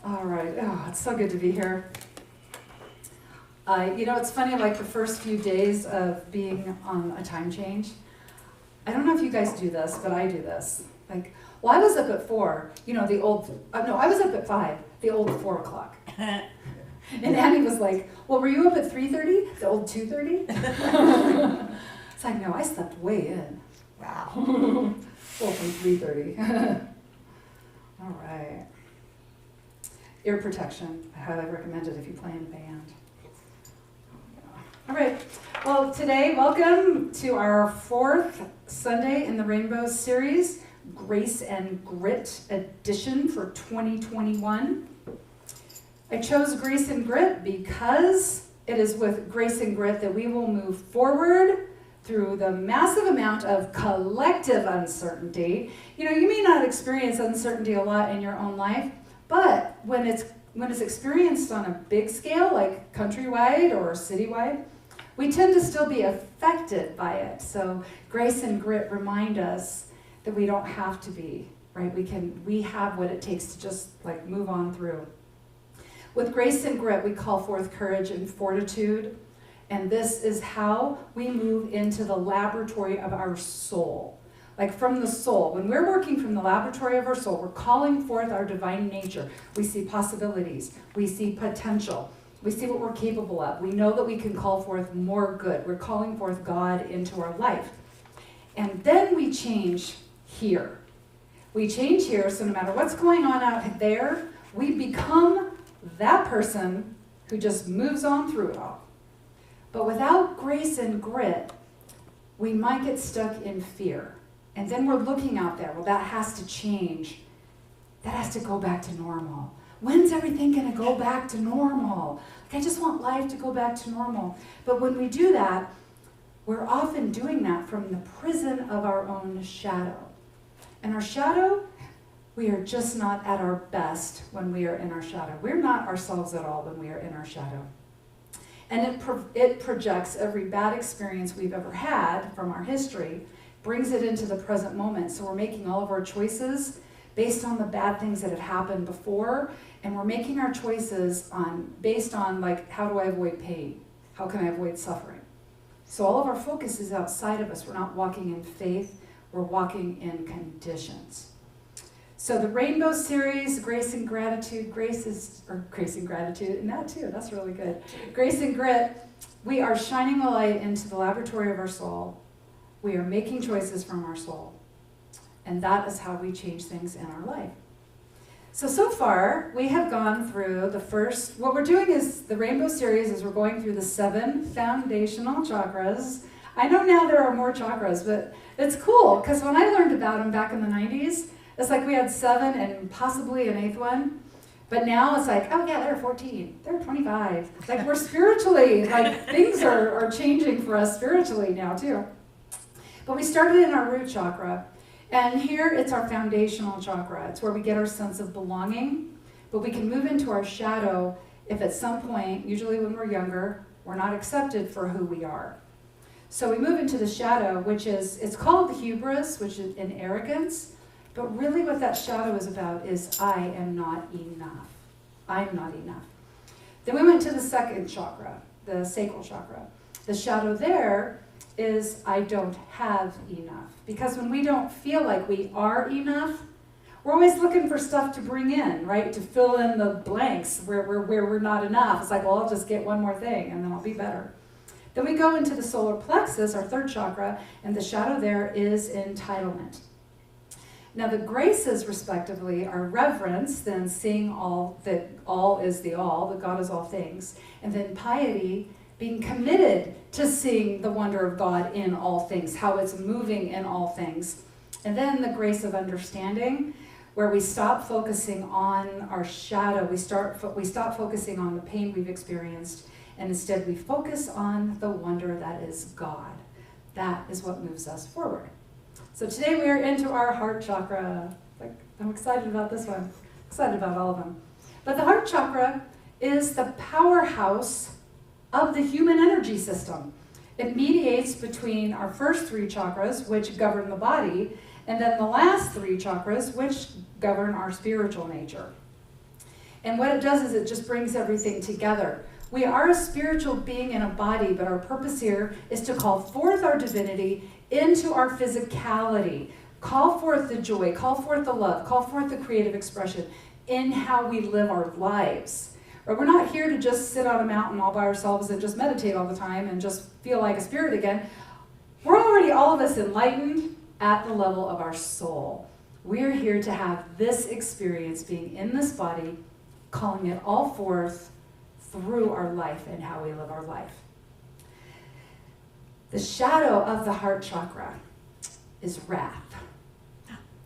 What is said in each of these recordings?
All right. Oh, it's so good to be here. It's funny, like the first few days of being on a time change, I don't know if you guys do this, but I do this. Like, well, I was up at 4, I was up at 5, the old 4 o'clock. And Annie was like, well, were you up at 3:30? The old 2:30? It's like, no, I slept way in. Wow. Well, from 3:30. All right. Ear protection. I highly recommend it if you play in a band. All right. Well, today, welcome to our 4th Sunday in the Rainbow series, Grace and Grit edition for 2021. I chose Grace and Grit because it is with Grace and Grit that we will move forward through the massive amount of collective uncertainty. You may not experience uncertainty a lot in your own life, but when it's experienced on a big scale, like countrywide or citywide, we tend to still be affected by it. So Grace and Grit remind us that we don't have to be, right? We have what it takes to just like move on through. With Grace and Grit, we call forth courage and fortitude. And this is how we move into the laboratory of our soul. Like from the soul. When we're working from the laboratory of our soul, we're calling forth our divine nature. We see possibilities. We see potential. We see what we're capable of. We know that we can call forth more good. We're calling forth God into our life. And then we change here. We change here, so no matter what's going on out there, we become that person who just moves on through it all. But without grace and grit, we might get stuck in fear. And then we're looking out there, well, that has to change. That has to go back to normal. When's everything going to go back to normal? Like, I just want life to go back to normal. But when we do that, we're often doing that from the prison of our own shadow. And our shadow, we are just not at our best when we are in our shadow. We're not ourselves at all when we are in our shadow. And it projects every bad experience we've ever had from our history, brings it into the present moment. So we're making all of our choices based on the bad things that have happened before, and we're making our choices based on like, how do I avoid pain? How can I avoid suffering? So all of our focus is outside of us. We're not walking in faith, we're walking in conditions. So the Rainbow series, Grace and Gratitude, Grace and Gratitude, and that too, that's really good. Grace and Grit, we are shining a light into the laboratory of our soul. We are making choices from our soul. And that is how we change things in our life. So far, we have gone through what we're doing is, the Rainbow series is we're going through the 7 foundational chakras. I know now there are more chakras, but it's cool, because when I learned about them back in the 90s, it's like we had 7 and possibly an 8th one. But now it's like, oh yeah, there are 14, there are 25. Like we're spiritually, like things are changing for us spiritually now too. But we started in our root chakra. And here it's our foundational chakra. It's where we get our sense of belonging. But we can move into our shadow if at some point, usually when we're younger, we're not accepted for who we are. So we move into the shadow, it's called the hubris, which is an arrogance. But really what that shadow is about is I am not enough. I'm not enough. Then we went to the 2nd chakra, the sacral chakra. The shadow there is I don't have enough. Because when we don't feel like we are enough, we're always looking for stuff to bring in, right? To fill in the blanks where we're not enough. It's like, well, I'll just get one more thing and then I'll be better. Then we go into the solar plexus, our 3rd chakra, and the shadow there is entitlement. Now the graces, respectively, are reverence, then seeing all, that all is the all, that God is all things, and then piety, being committed to seeing the wonder of God in all things, how it's moving in all things. And then the grace of understanding, where we stop focusing on our shadow, we stop focusing on the pain we've experienced, and instead we focus on the wonder that is God. That is what moves us forward. So today we are into our heart chakra. I'm excited about this one. Excited about all of them. But the heart chakra is the powerhouse of the human energy system. It mediates between our first 3 chakras, which govern the body, and then the last 3 chakras, which govern our spiritual nature. And what it does is it just brings everything together. We are a spiritual being in a body, but our purpose here is to call forth our divinity into our physicality. Call forth the joy, call forth the love, call forth the creative expression in how we live our lives. But we're not here to just sit on a mountain all by ourselves and just meditate all the time and just feel like a spirit again. We're already, all of us, enlightened at the level of our soul. We're here to have this experience being in this body, calling it all forth through our life and how we live our life. The shadow of the heart chakra is wrath.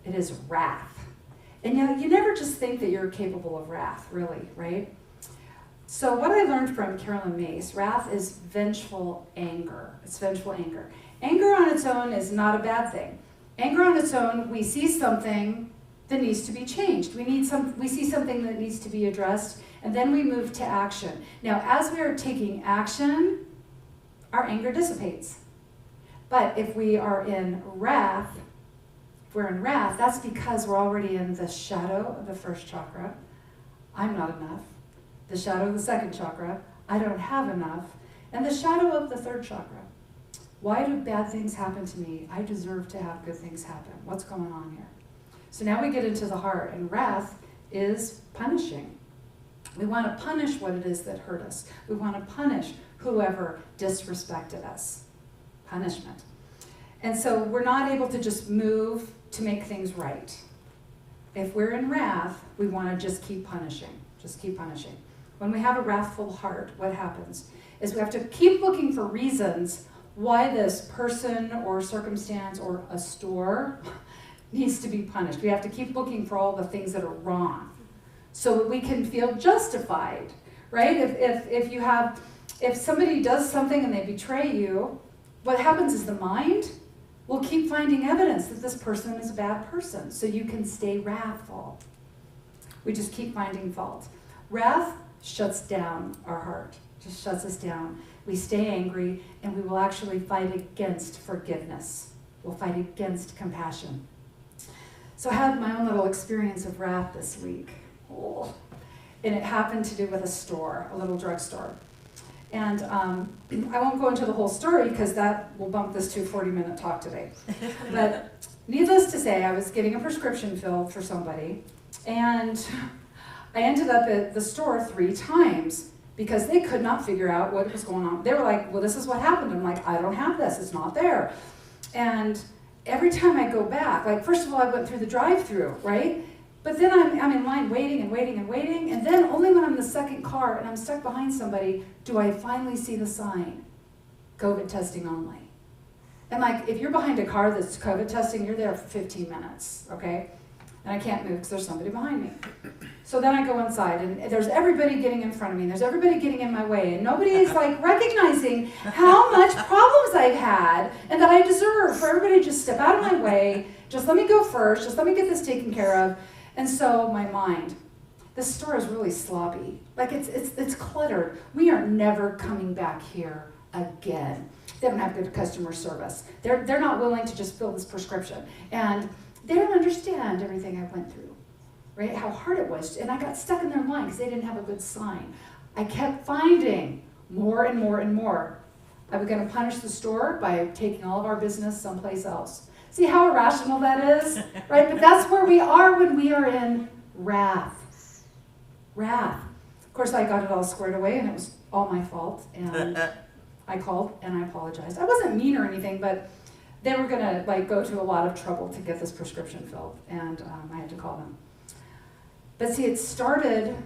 It is wrath. And you never just think that you're capable of wrath, really, right? So what I learned from Carolyn Mace, wrath is vengeful anger. It's vengeful anger. Anger on its own is not a bad thing. Anger on its own, we see something that needs to be changed. We see something that needs to be addressed, and then we move to action. Now, as we are taking action, our anger dissipates. But if we are in wrath, that's because we're already in the shadow of the first chakra. I'm not enough. The shadow of the second chakra. I don't have enough. And the shadow of the third chakra. Why do bad things happen to me? I deserve to have good things happen. What's going on here? So now we get into the heart, and wrath is punishing. We want to punish what it is that hurt us. We want to punish whoever disrespected us. Punishment. And so we're not able to just move to make things right. If we're in wrath, we want to just keep punishing. Just keep punishing. When we have a wrathful heart, what happens is we have to keep looking for reasons why this person or circumstance or a store needs to be punished. We have to keep looking for all the things that are wrong so that we can feel justified, right? If somebody does something and they betray you, what happens is the mind will keep finding evidence that this person is a bad person, so you can stay wrathful. We just keep finding fault. Wrath shuts down our heart, just shuts us down. We stay angry, and we will actually fight against forgiveness. We'll fight against compassion. So I had my own little experience of wrath this week. Oh. And it happened to do with a store, a little drugstore. And I won't go into the whole story because that will bump this to a 40-minute talk today. But needless to say, I was getting a prescription filled for somebody, and I ended up at the store 3 times because they could not figure out what was going on. They were like, well, this is what happened. I'm like, I don't have this. It's not there. And every time I go back, like, first of all, I went through the drive-thru, right? But then I'm in line waiting and waiting and waiting, and then only when I'm in the second car and I'm stuck behind somebody do I finally see the sign, COVID testing only. And like, if you're behind a car that's COVID testing, you're there for 15 minutes, okay? And I can't move because there's somebody behind me. So then I go inside, and there's everybody getting in front of me, and there's everybody getting in my way, and nobody is like recognizing how much problems I've had and that I deserve for everybody to just step out of my way, just let me go first, just let me get this taken care of. And so my mind, this store is really sloppy. Like it's cluttered. We are never coming back here again. They don't have good customer service. They're not willing to just fill this prescription. And they don't understand everything I went through, right? How hard it was. And I got stuck in their line because they didn't have a good sign. I kept finding more and more and more. Are we going to punish the store by taking all of our business someplace else? See how irrational that is, right? But that's where we are when we are in wrath. Wrath. Of course, I got it all squared away, and it was all my fault. And I called, and I apologized. I wasn't mean or anything, but they were going to like go to a lot of trouble to get this prescription filled, and I had to call them. But see, it started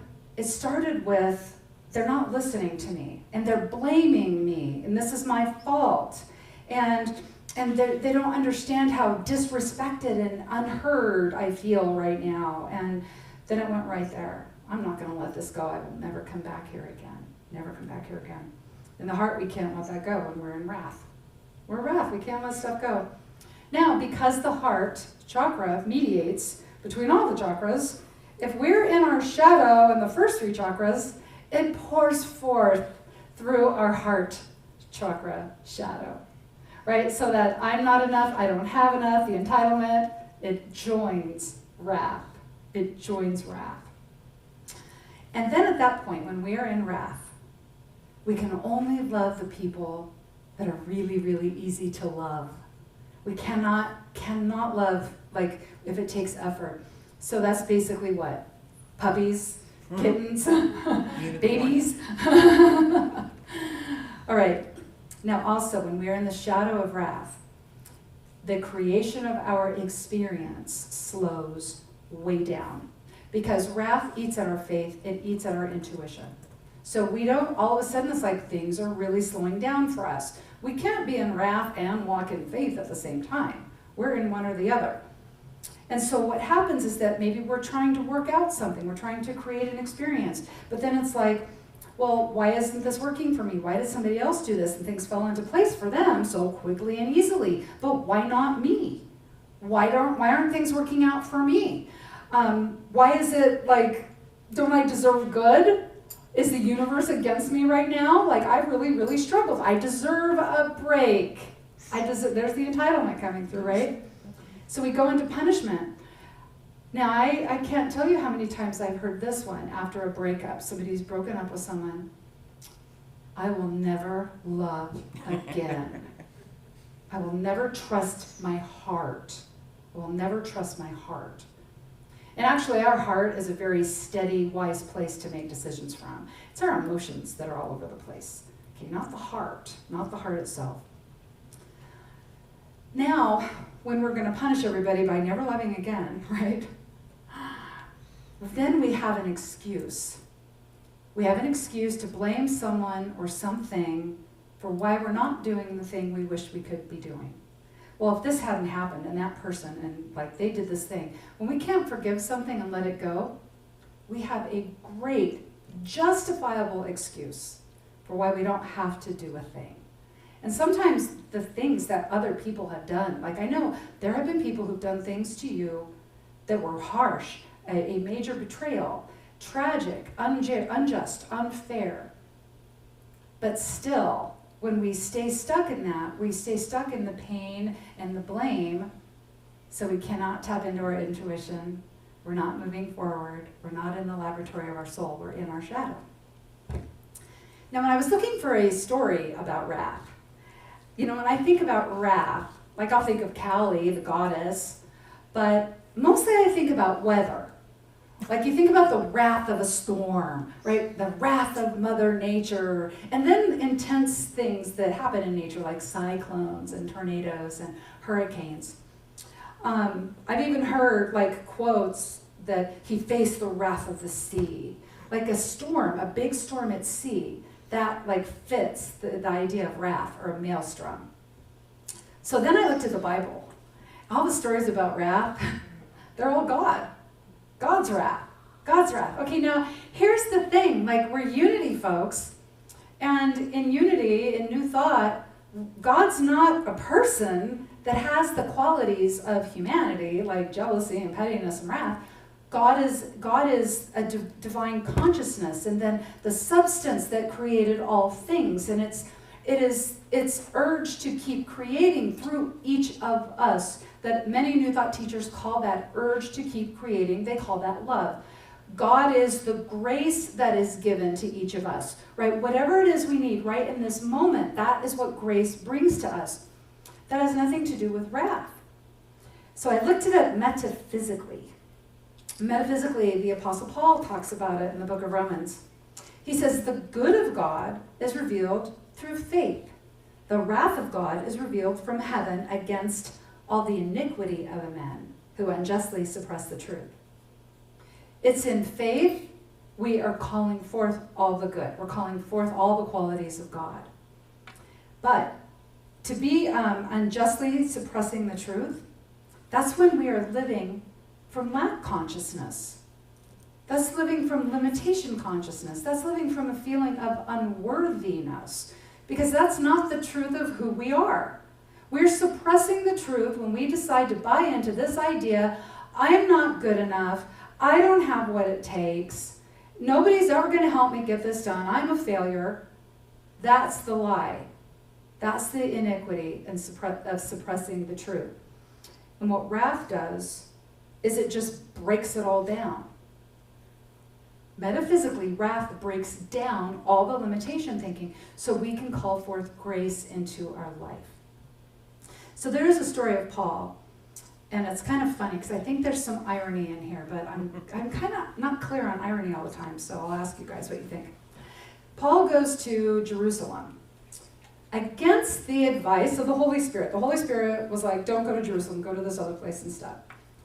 with they're not listening to me, and they're blaming me, and this is my fault. And they don't understand how disrespected and unheard I feel right now. And then it went right there. I'm not going to let this go. I will never come back here again. Never come back here again. In the heart, we can't let that go when we're in wrath. We're in wrath. We can't let stuff go. Now, because the heart chakra mediates between all the chakras, if we're in our shadow in the first 3 chakras, it pours forth through our heart chakra shadow. Right, so that I'm not enough, I don't have enough, the entitlement, it joins wrath. It joins wrath. at that point, when we are in wrath, we can only love the people that are really, really easy to love. We cannot love, like, if it takes effort. So that's basically what? Puppies, kittens, babies. All right. Now also, when we are in the shadow of wrath, the creation of our experience slows way down. Because wrath eats at our faith, it eats at our intuition. So we don't, all of a sudden it's like things are really slowing down for us. We can't be in wrath and walk in faith at the same time. We're in one or the other. And so what happens is that maybe we're trying to work out something, we're trying to create an experience, but then it's like, well, why isn't this working for me? Why did somebody else do this? And things fell into place for them so quickly and easily. But why not me? Why aren't things working out for me? Why is it like, don't I deserve good? Is the universe against me right now? Like, I really, really struggled. I deserve a break. There's the entitlement coming through, right? So we go into punishment. Now, I can't tell you how many times I've heard this one after a breakup. Somebody's broken up with someone. I will never love again. I will never trust my heart. I will never trust my heart. And actually, our heart is a very steady, wise place to make decisions from. It's our emotions that are all over the place. Okay, not the heart itself. Now, when we're going to punish everybody by never loving again, right? Then we have an excuse. We have an excuse to blame someone or something for why we're not doing the thing we wish we could be doing. Well, if this hadn't happened and that person, and like they did this thing, when we can't forgive something and let it go, we have a great, justifiable excuse for why we don't have to do a thing. And sometimes the things that other people have done, like I know there have been people who've done things to you that were harsh, a major betrayal, tragic, unjust, unfair. But still, when we stay stuck in that, we stay stuck in the pain and the blame, so we cannot tap into our intuition. We're not moving forward. We're not in the laboratory of our soul. We're in our shadow. Now, when I was looking for a story about wrath, when I think about wrath, like I'll think of Kali, the goddess, but mostly I think about weather. Like you think about the wrath of a storm, right? The wrath of Mother Nature, and then intense things that happen in nature like cyclones and tornadoes and hurricanes. I've even heard like quotes that he faced the wrath of the sea. Like a storm, a big storm at sea, that like fits the idea of wrath or a maelstrom. So then I looked at the Bible. All the stories about wrath, they're all God. God's wrath. God's wrath. Okay, now here's the thing. Like, we're unity, folks. And in unity, in New Thought, God's not a person that has the qualities of humanity, like jealousy and pettiness and wrath. God is a divine consciousness, and then the substance that created all things. And it's urge to keep creating through each of us. That many New Thought teachers call that urge to keep creating. They call that love. God is the grace that is given to each of us, right? Whatever it is we need right in this moment, that is what grace brings to us. That has nothing to do with wrath. So I looked at it metaphysically. Metaphysically, the Apostle Paul talks about it in the book of Romans. He says, the good of God is revealed through faith. The wrath of God is revealed from heaven against all the iniquity of men who unjustly suppress the truth. It's in faith we are calling forth all the good. We're calling forth all the qualities of God. But to be unjustly suppressing the truth, that's when we are living from lack consciousness. That's living from limitation consciousness. That's living from a feeling of unworthiness, because that's not the truth of who we are. We're suppressing the truth when we decide to buy into this idea, I'm not good enough, I don't have what it takes, nobody's ever going to help me get this done, I'm a failure. That's the lie. That's the iniquity of suppressing the truth. And what wrath does is it just breaks it all down. Metaphysically, wrath breaks down all the limitation thinking so we can call forth grace into our life. So there is a story of Paul, and it's kind of funny because I think there's some irony in here, but I'm kind of not clear on irony all the time, so I'll ask you guys what you think. Paul goes to Jerusalem against the advice of the Holy Spirit. The Holy Spirit was like, don't go to Jerusalem, go to this other place instead.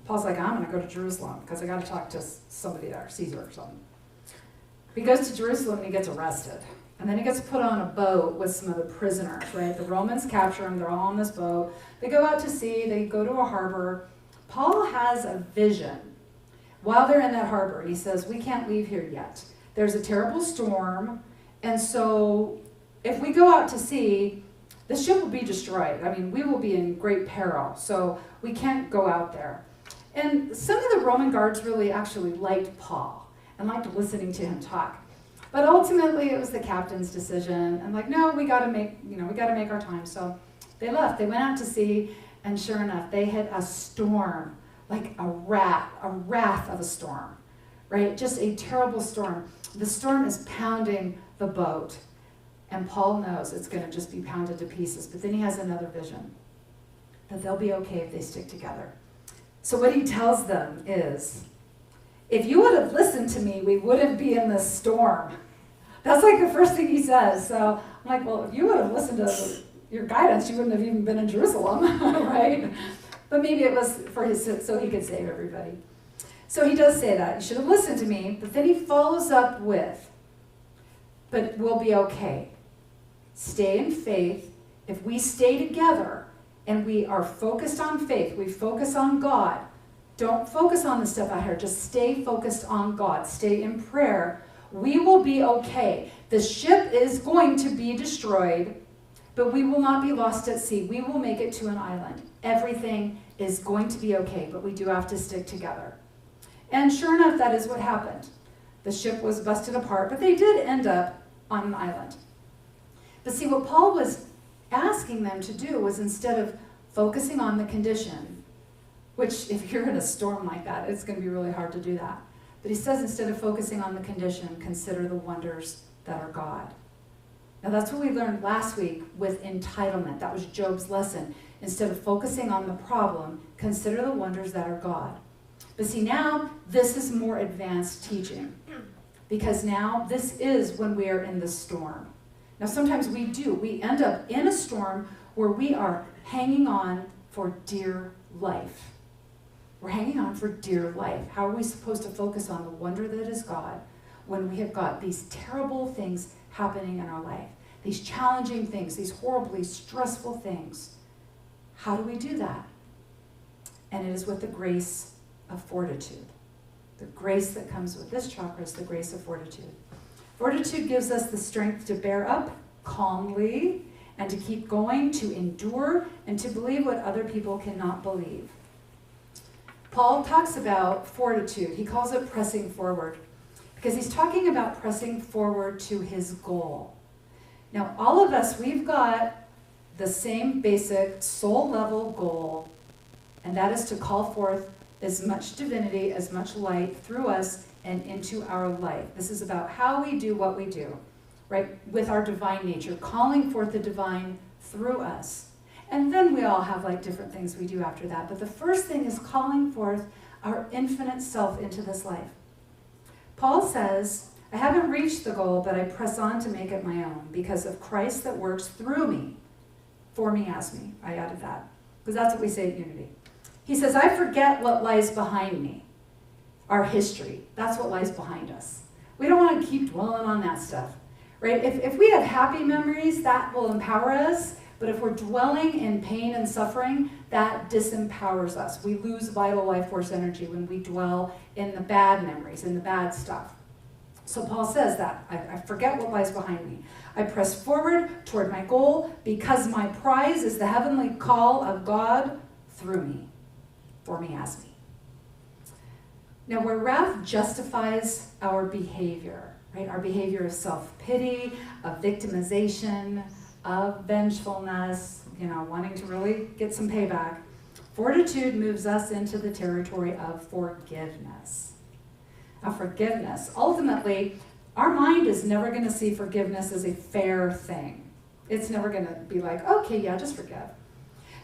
Paul's like, I'm going to go to Jerusalem because I got to talk to somebody there, Caesar or something. He goes to Jerusalem and he gets arrested. And then he gets put on a boat with some of the prisoners, right? The Romans capture him. They're all on this boat. They go out to sea. They go to a harbor. Paul has a vision while they're in that harbor. He says, we can't leave here yet. There's a terrible storm. And so if we go out to sea, the ship will be destroyed. I mean, we will be in great peril. So we can't go out there. And some of the Roman guards really actually liked Paul and liked listening to him talk. But ultimately, it was the captain's decision. And like, no, we got to make our time. So they left. They went out to sea, and sure enough, they hit a storm, like a wrath of a storm, right? Just a terrible storm. The storm is pounding the boat, and Paul knows it's going to just be pounded to pieces. But then he has another vision, that they'll be okay if they stick together. So what he tells them is, if you would have listened to me, we wouldn't be in this storm. That's like the first thing he says. So I'm like, well, if you would have listened to your guidance, you wouldn't have even been in Jerusalem, right? But maybe it was for his, so he could save everybody. So he does say that. You should have listened to me. But then he follows up with, but we'll be okay. Stay in faith. If we stay together and we are focused on faith, we focus on God, don't focus on the stuff out here. Just stay focused on God. Stay in prayer. We will be okay. The ship is going to be destroyed, but we will not be lost at sea. We will make it to an island. Everything is going to be okay, but we do have to stick together. And sure enough, that is what happened. The ship was busted apart, but they did end up on an island. But see, what Paul was asking them to do was, instead of focusing on the condition, which if you're in a storm like that, it's going to be really hard to do that. But he says, instead of focusing on the condition, consider the wonders that are God. Now that's what we learned last week with entitlement. That was Job's lesson. Instead of focusing on the problem, consider the wonders that are God. But see, now this is more advanced teaching. Because now this is when we are in the storm. Now sometimes we end up in a storm where we are hanging on for dear life. We're hanging on for dear life. How are we supposed to focus on the wonder that is God when we have got these terrible things happening in our life? These challenging things, these horribly stressful things. How do we do that? And it is with the grace of fortitude. The grace that comes with this chakra is the grace of fortitude. Fortitude gives us the strength to bear up calmly and to keep going, to endure, and to believe what other people cannot believe. Paul talks about fortitude. He calls it pressing forward because he's talking about pressing forward to his goal. Now, all of us, we've got the same basic soul level goal, and that is to call forth as much divinity, as much light through us and into our life. This is about how we do what we do, right? With our divine nature, calling forth the divine through us. And then we all have like different things we do after that. But the first thing is calling forth our infinite self into this life. Paul says, I haven't reached the goal, but I press on to make it my own because of Christ that works through me, for me, as me. I added that because that's what we say at Unity. He says, I forget what lies behind me, our history. That's what lies behind us. We don't want to keep dwelling on that stuff, right? If we have happy memories, that will empower us. But if we're dwelling in pain and suffering, that disempowers us. We lose vital life force energy when we dwell in the bad memories, in the bad stuff. So Paul says that. I forget what lies behind me. I press forward toward my goal because my prize is the heavenly call of God through me, for me, as me. Now, where wrath justifies our behavior, right? Our behavior of self-pity, of victimization, of vengefulness, wanting to really get some payback. Fortitude moves us into the territory of forgiveness. of forgiveness. Ultimately, our mind is never going to see forgiveness as a fair thing. It's never going to be like, okay, yeah, just forgive.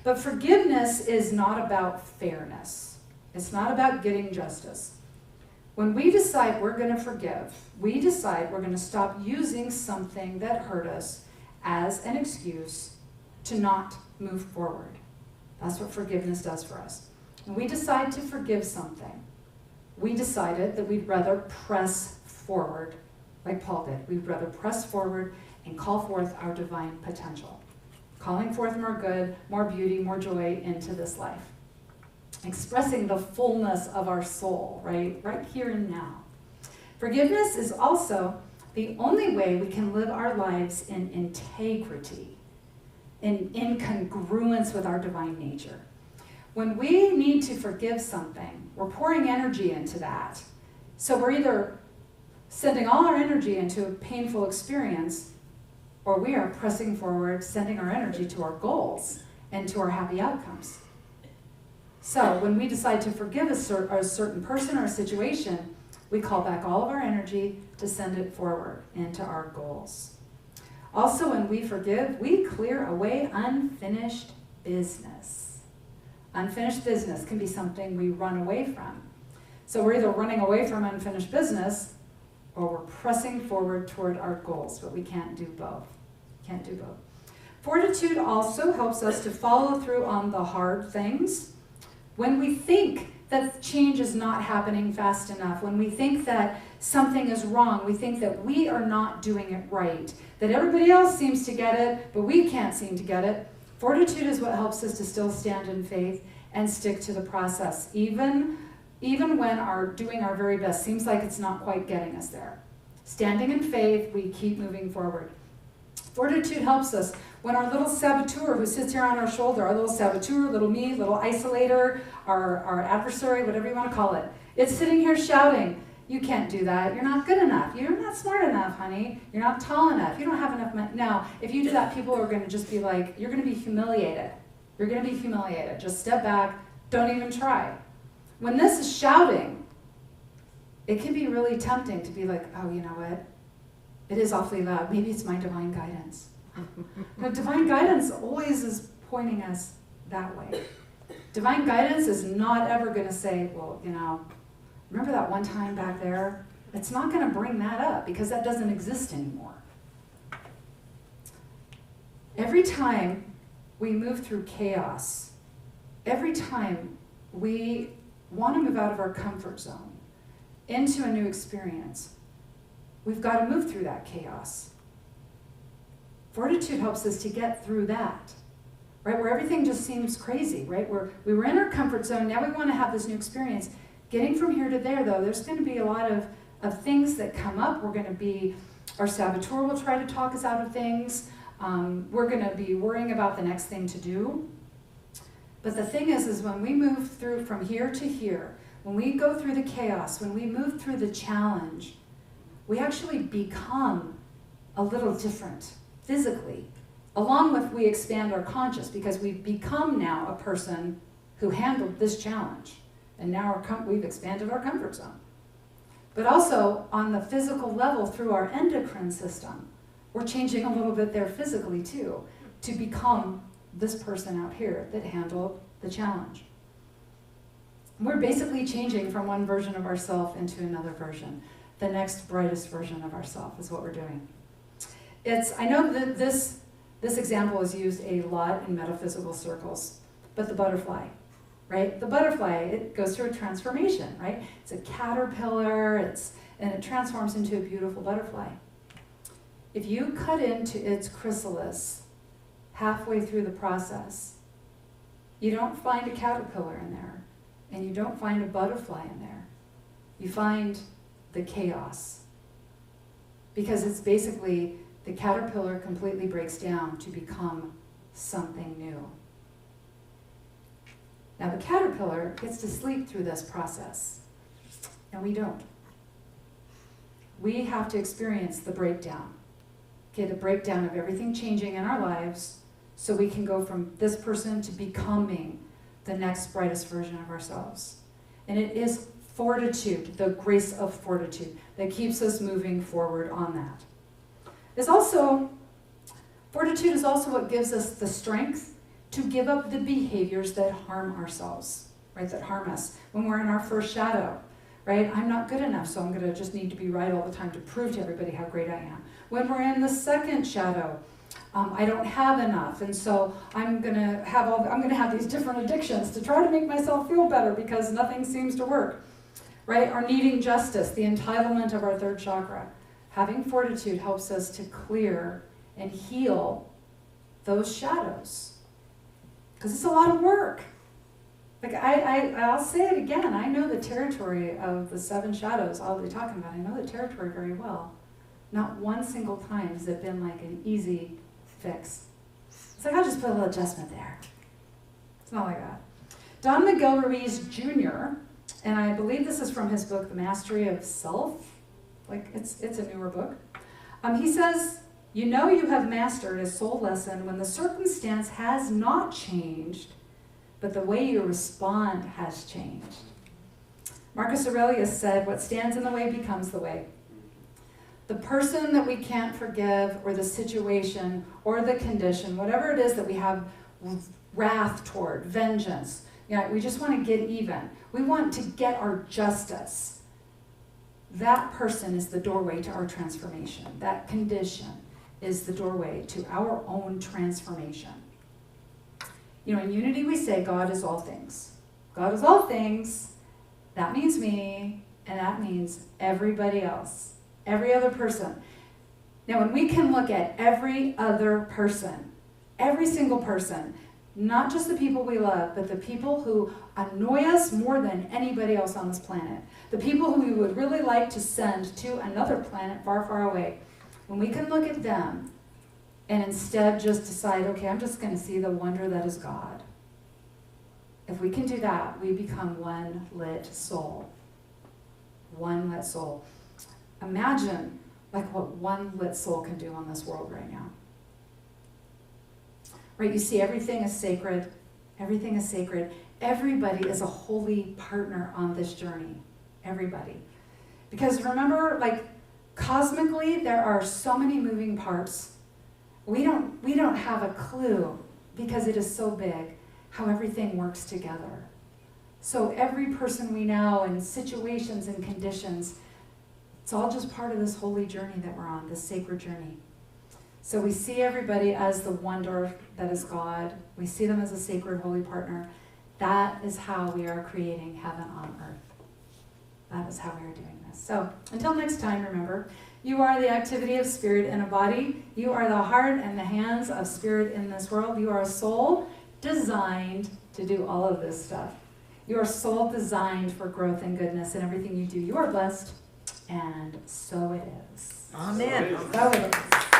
But forgiveness is not about fairness. It's not about getting justice. When we decide we're going to forgive, we decide we're going to stop using something that hurt us as an excuse to not move forward. That's what forgiveness does for us. When we decide to forgive something, we decided that we'd rather press forward, like Paul did. We'd rather press forward and call forth our divine potential, calling forth more good, more beauty, more joy into this life, expressing the fullness of our soul, right here and now. Forgiveness is also the only way we can live our lives in integrity, in congruence with our divine nature. When we need to forgive something, we're pouring energy into that. So we're either sending all our energy into a painful experience, or we are pressing forward, sending our energy to our goals and to our happy outcomes. So when we decide to forgive a certain person or a situation, we call back all of our energy to send it forward into our goals. Also, when we forgive, we clear away unfinished business. Unfinished business can be something we run away from. So we're either running away from unfinished business or we're pressing forward toward our goals, but we can't do both. Can't do both. Fortitude also helps us to follow through on the hard things. When we think that change is not happening fast enough, when we think that something is wrong, we think that we are not doing it right, that everybody else seems to get it, but we can't seem to get it, fortitude is what helps us to still stand in faith and stick to the process, even when doing our very best seems like it's not quite getting us there. Standing in faith, we keep moving forward. Fortitude helps us when our little saboteur who sits here on our shoulder, our little saboteur, little me, little isolator, our adversary, whatever you want to call it, it's sitting here shouting, you can't do that, you're not good enough, you're not smart enough, honey, you're not tall enough, you don't have enough money. Now, if you do that, people are going to just be like, you're going to be humiliated. You're going to be humiliated. Just step back, don't even try. When this is shouting, it can be really tempting to be like, oh, you know what? It is awfully loud. Maybe it's my divine guidance. But divine guidance always is pointing us that way. Divine guidance is not ever going to say, well, remember that one time back there? It's not going to bring that up because that doesn't exist anymore. Every time we move through chaos, every time we want to move out of our comfort zone into a new experience, we've got to move through that chaos. Fortitude helps us to get through that, right? Where everything just seems crazy, right? Where we were in our comfort zone, now we want to have this new experience. Getting from here to there, though, there's going to be a lot of things that come up. Our saboteur will try to talk us out of things. We're going to be worrying about the next thing to do. But the thing is when we move through from here to here, when we go through the chaos, when we move through the challenge, we actually become a little different physically, along with we expand our conscious because we've become now a person who handled this challenge. And now we've expanded our comfort zone. But also on the physical level through our endocrine system, we're changing a little bit there physically too, to become this person out here that handled the challenge. We're basically changing from one version of ourselves into another version. The next brightest version of ourselves is what we're doing. I know that this example is used a lot in metaphysical circles, but the butterfly, right? The butterfly, it goes through a transformation, right? It's a caterpillar, and it transforms into a beautiful butterfly. If you cut into its chrysalis halfway through the process, you don't find a caterpillar in there, and you don't find a butterfly in there. You find the chaos. Because it's basically the caterpillar completely breaks down to become something new. Now the caterpillar gets to sleep through this process, and we don't. We have to experience the breakdown. Okay, the breakdown of everything changing in our lives so we can go from this person to becoming the next brightest version of ourselves. And it is fortitude, the grace of fortitude that keeps us moving forward on that. Fortitude is also what gives us the strength to give up the behaviors that harm ourselves, right? That harm us. When we're in our first shadow, right? I'm not good enough, so I'm going to just need to be right all the time to prove to everybody how great I am. When we're in the second shadow, I don't have enough, and so I'm going to have these different addictions to try to make myself feel better because nothing seems to work, right? Our needing justice, the entitlement of our third chakra. Having fortitude helps us to clear and heal those shadows, because it's a lot of work. Like I'll say it again. I know the territory of the 7 shadows I'll be talking about. I know the territory very well. Not one single time has it been like an easy fix. It's like, I'll just put a little adjustment there. It's not like that. Don Miguel Ruiz Jr., and I believe this is from his book, The Mastery of Self. Like, it's a newer book. He says, you know you have mastered a soul lesson when the circumstance has not changed, but the way you respond has changed. Marcus Aurelius said, what stands in the way becomes the way. The person that we can't forgive, or the situation, or the condition, whatever it is that we have wrath toward, vengeance, we just want to get even. We want to get our justice. That person is the doorway to our transformation. That condition is the doorway to our own transformation. In Unity we say God is all things. God is all things. That means me, and that means everybody else. Every other person. Now, when we can look at every other person, every single person, not just the people we love, but the people who annoy us more than anybody else on this planet, the people who we would really like to send to another planet far, far away, when we can look at them and instead just decide, okay, I'm just going to see the wonder that is God. If we can do that, we become one lit soul. One lit soul. Imagine like what one lit soul can do on this world right now. Right, you see, everything is sacred. Everything is sacred. Everybody is a holy partner on this journey. Everybody. Because remember, like, cosmically, there are so many moving parts. We don't have a clue, because it is so big, how everything works together. So every person we know, and situations and conditions, it's all just part of this holy journey that we're on, this sacred journey. So we see everybody as the wonder that is God. We see them as a sacred, holy partner. That is how we are creating heaven on earth. That is how we are doing this. So until next time, remember, you are the activity of spirit in a body. You are the heart and the hands of spirit in this world. You are a soul designed to do all of this stuff. You are soul designed for growth and goodness in everything you do. You are blessed. And so it is. Amen. So it is.